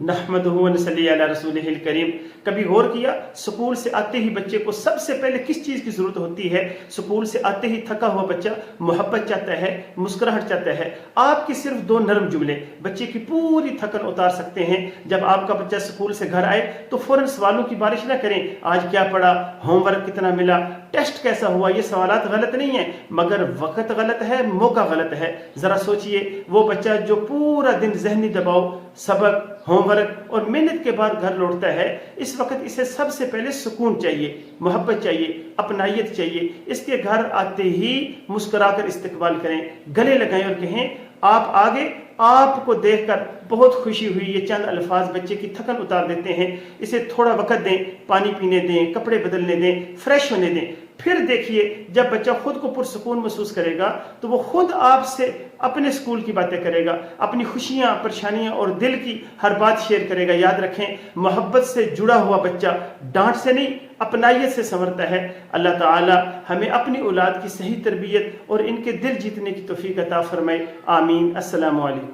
नहमदुहु व नसल्ली अला रसूलिहिल करीम। कभी गौर किया स्कूल से आते ही बच्चे को सबसे पहले किस चीज़ की ज़रूरत होती है? स्कूल से आते ही थका हुआ बच्चा मोहब्बत चाहता है, मुस्कुराहट चाहता है। आपके सिर्फ 2 नरम जुमले बच्चे की पूरी थकन उतार सकते हैं। जब आपका बच्चा स्कूल से घर आए तो फौरन सवालों की बारिश ना करें। आज क्या पढ़ा, होमवर्क कितना मिला, टेस्ट कैसा हुआ। ये सवालात गलत नहीं है, मगर वक्त गलत है, मौका गलत है। ज़रा सोचिए, वो बच्चा जो पूरा दिन जहनी दबाव, सबक, होमवर्क और मेहनत के बाद घर लौटता है, इस वक्त इसे सबसे पहले सुकून चाहिए, मोहब्बत चाहिए, अपनायत चाहिए। इसके घर आते ही मुस्कुराकर इस्तकबाल करें, गले लगाएं और कहें आप आगे, आपको देखकर बहुत खुशी हुई। ये चंद अल्फाज बच्चे की थकन उतार देते हैं। इसे थोड़ा वक्त दें, पानी पीने दें, कपड़े बदलने दें, फ्रेश होने दें। फिर देखिए, जब बच्चा खुद को पुरसुकून महसूस करेगा तो वो खुद आपसे अपने स्कूल की बातें करेगा, अपनी खुशियाँ, परेशानियाँ और दिल की हर बात शेयर करेगा। याद रखें, मोहब्बत से जुड़ा हुआ बच्चा डांट से नहीं, अपनायत से संवरता है। अल्लाह ताला हमें अपनी औलाद की सही तरबियत और इनके दिल जीतने की तौफीक अता फरमाए। आमीन। अस्सलामु अलैकुम।